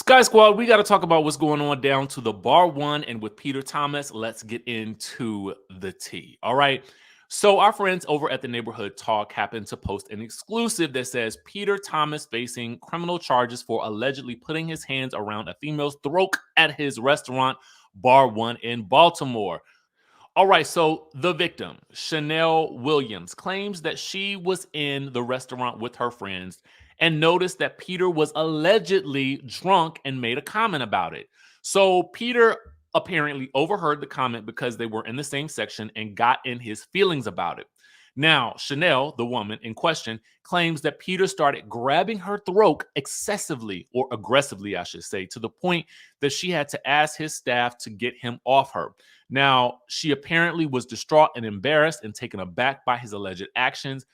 Sky Squad, we got to talk about what's going on down to the bar one and with Peter Thomas. Let's get into the tea. All right. So, our friends over at the Neighborhood Talk happened to post an exclusive that says Peter Thomas facing criminal charges for allegedly putting his hands around a female's throat at his restaurant, Bar One in Baltimore. All right, so the victim, Chanel Williams, claims that she was in the restaurant with her friends and noticed that Peter was allegedly drunk and made a comment about it. So Peter apparently overheard the comment because they were in the same section and got in his feelings about it. Now, Chanel, the woman in question, claims that Peter started grabbing her throat excessively or aggressively, I should say, to the point that she had to ask his staff to get him off her. Now, she apparently was distraught and embarrassed and taken aback by his alleged actions.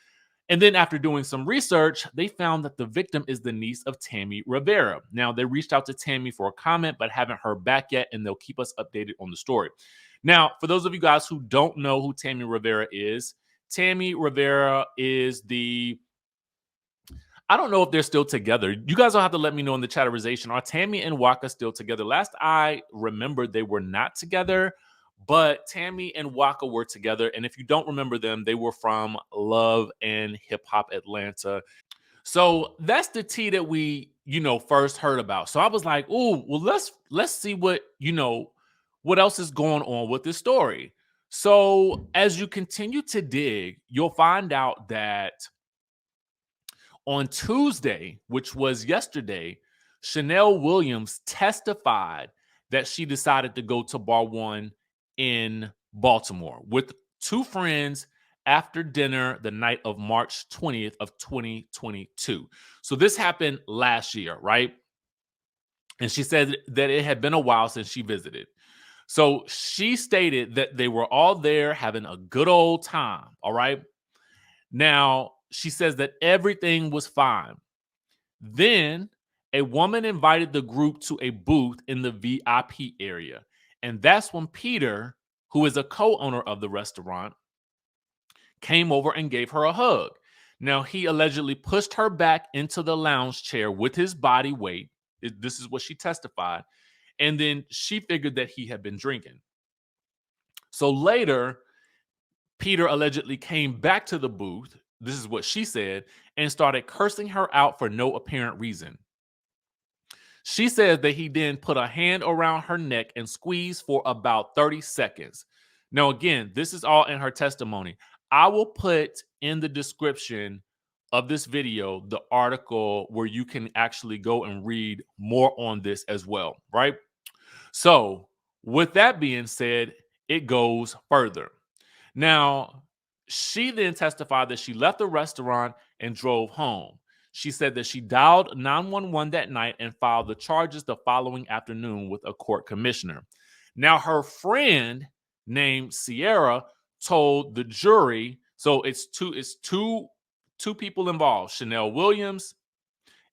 And then, after doing some research, they found that the victim is the niece of Tammy Rivera. Now, they reached out to Tammy for a comment, but haven't heard back yet, and they'll keep us updated on the story. Now, for those of you guys who don't know who Tammy Rivera is, Tammy Rivera is I don't know if they're still together. You guys will have to let me know in the chatterization. Are Tammy and Waka still together? Last I remember, they were not together, but Tammy and Waka were together. And if you don't remember them, they were from Love and Hip Hop Atlanta. So that's the tea that we, first heard about. So I was like, "Oh, well, let's see what else is going on with this story." So as you continue to dig, you'll find out that on Tuesday, which was yesterday, Chanel Williams testified that she decided to go to Bar One in Baltimore with two friends after dinner the night of March 20th of 2022. So this happened last year, right? And she said that it had been a while since she visited. So she stated that they were all there having a good old time, all right? Now, she says that everything was fine. Then a woman invited the group to a booth in the VIP area. And that's when Peter, who is a co-owner of the restaurant, came over and gave her a hug. Now, he allegedly pushed her back into the lounge chair with his body weight. This is what she testified. And then she figured that he had been drinking. So later, Peter allegedly came back to the booth. This is what she said, and started cursing her out for no apparent reason. She says that he then put a hand around her neck and squeezed for about 30 seconds. Now, again, this is all in her testimony. I will put in the description of this video the article where you can actually go and read more on this as well, right? So, with that being said, it goes further. Now, she then testified that she left the restaurant and drove home. She said that she dialed 911 that night and filed the charges the following afternoon with a court commissioner. Now, her friend named Sierra told the jury, so it's two people involved, Chanel Williams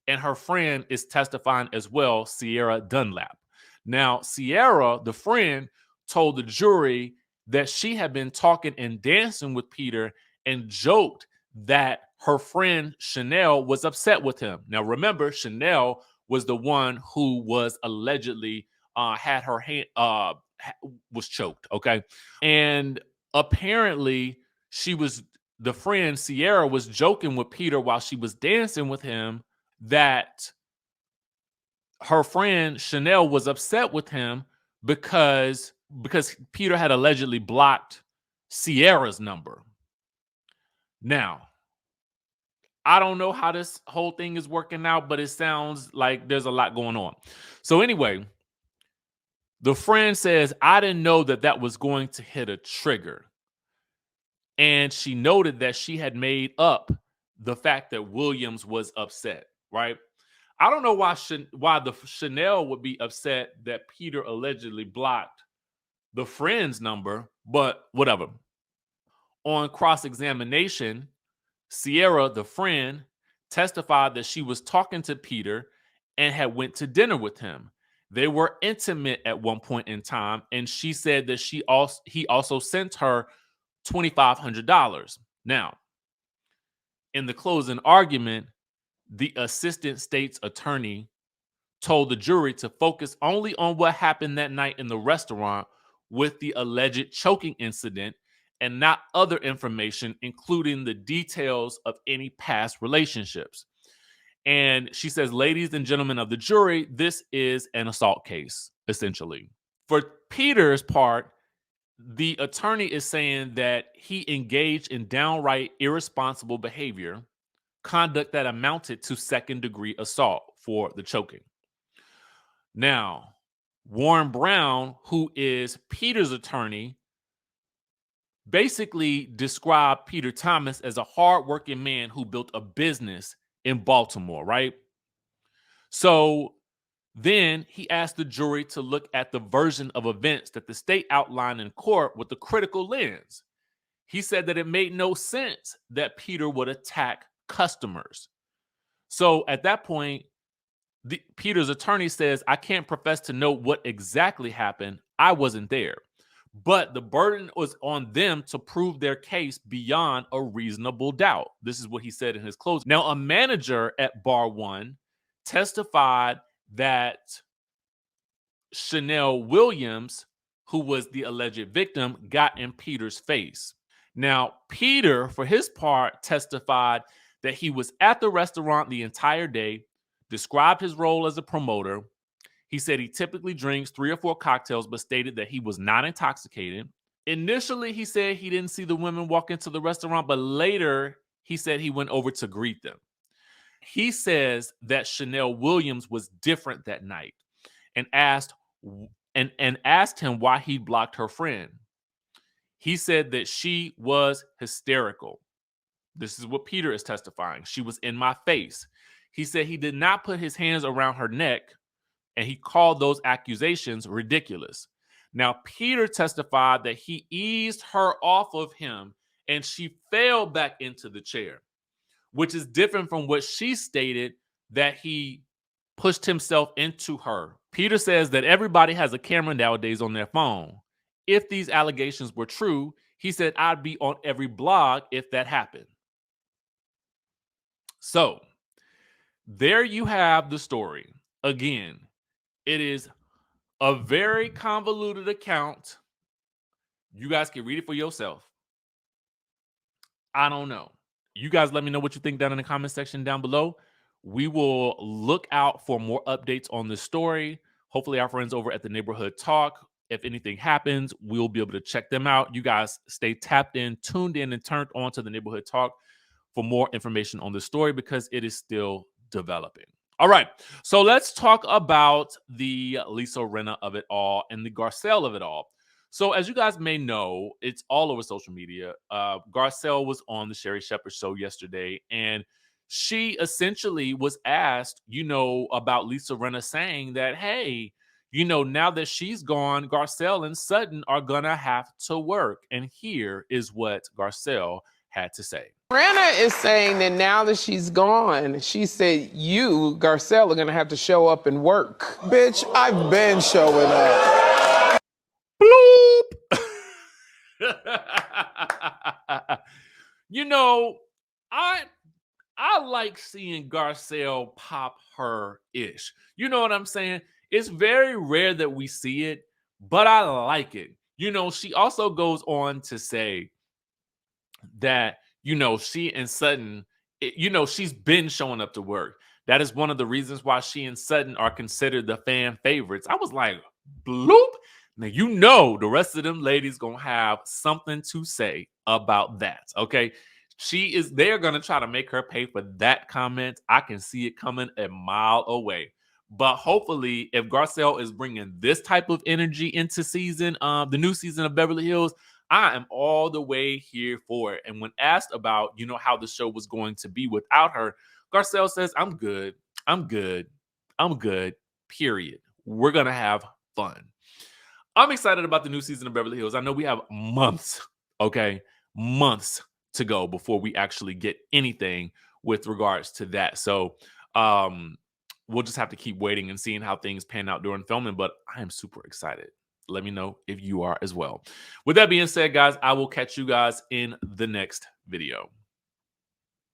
and her friend is testifying as well, Sierra Dunlap. Now, Sierra, the friend, told the jury that she had been talking and dancing with Peter and joked that her friend Chanel was upset with him. Now, remember, Chanel was the one who was allegedly had her hand was choked. Okay, and apparently the friend Sierra was joking with Peter while she was dancing with him that her friend Chanel was upset with him because Peter had allegedly blocked Sierra's number. Now, I don't know how this whole thing is working out, but it sounds like there's a lot going on. So anyway, the friend says, I didn't know that was going to hit a trigger. And she noted that she had made up the fact that Williams was upset, right? I don't know why the Chanel would be upset that Peter allegedly blocked the friend's number, but whatever. On cross-examination, Sierra, the friend, testified that she was talking to Peter and had went to dinner with him. They were intimate at one point in time, and she said that he also sent her $2,500. Now, in the closing argument, the assistant state's attorney told the jury to focus only on what happened that night in the restaurant with the alleged choking incident and not other information, including the details of any past relationships. And she says, ladies and gentlemen of the jury, this is an assault case, essentially. For Peter's part, the attorney is saying that he engaged in downright irresponsible behavior, conduct that amounted to second-degree assault for the choking. Now, Warren Brown, who is Peter's attorney, basically described Peter Thomas as a hardworking man who built a business in Baltimore, right? So then he asked the jury to look at the version of events that the state outlined in court with a critical lens. He said that it made no sense that Peter would attack customers. So at that point, Peter's attorney says, I can't profess to know what exactly happened. I wasn't there. But the burden was on them to prove their case beyond a reasonable doubt. This is what he said in his closing. Now, a manager at Bar 1 testified that Chanel Williams, who was the alleged victim, got in Peter's face. Now, Peter, for his part, testified that he was at the restaurant the entire day, described his role as a promoter. He said he typically drinks 3 or 4 cocktails, but stated that he was not intoxicated. Initially, he said he didn't see the women walk into the restaurant, but later he said he went over to greet them. He says that Chanel Williams was different that night and asked him why he blocked her friend. He said that she was hysterical. This is what Peter is testifying. She was in my face. He said he did not put his hands around her neck, and he called those accusations ridiculous. Now, Peter testified that he eased her off of him, and she fell back into the chair, which is different from what she stated, that he pushed himself into her. Peter says that everybody has a camera nowadays on their phone. If these allegations were true, he said, I'd be on every blog if that happened. So there you have the story. Again, it is a very convoluted account. You guys can read it for yourself. I don't know. You guys let me know what you think down in the comment section down below. We will look out for more updates on this story. Hopefully our friends over at the Neighborhood Talk, if anything happens, we'll be able to check them out. You guys stay tapped in, tuned in, and turned on to the Neighborhood Talk for more information on the story because it is still developing. All right, so let's talk about the Lisa Rinna of it all and the Garcelle of it all. So as you guys may know, it's all over social media. Garcelle was on the Sherri Shepherd show yesterday, and she essentially was asked, about Lisa Rinna saying that, hey, now that she's gone, Garcelle and Sutton are going to have to work. And here is what Garcelle had to say. Rinna is saying that now that she's gone, she said you, Garcelle, are going to have to show up and work. Bitch, I've been showing up. Bloop! I like seeing Garcelle pop her ish. You know what I'm saying? It's very rare that we see it, but I like it. She also goes on to say that, she and Sutton, she's been showing up to work. That is one of the reasons why she and Sutton are considered the fan favorites. I was like, bloop. Now, the rest of them ladies going to have something to say about that. Okay. They're going to try to make her pay for that comment. I can see it coming a mile away. But hopefully, if Garcelle is bringing this type of energy into the new season of Beverly Hills, I am all the way here for it. And when asked about, how the show was going to be without her, Garcelle says, I'm good, period. We're going to have fun. I'm excited about the new season of Beverly Hills. I know we have months to go before we actually get anything with regards to that. So we'll just have to keep waiting and seeing how things pan out during filming, but I am super excited. Let me know if you are as well. With that being said, guys, I will catch you guys in the next video.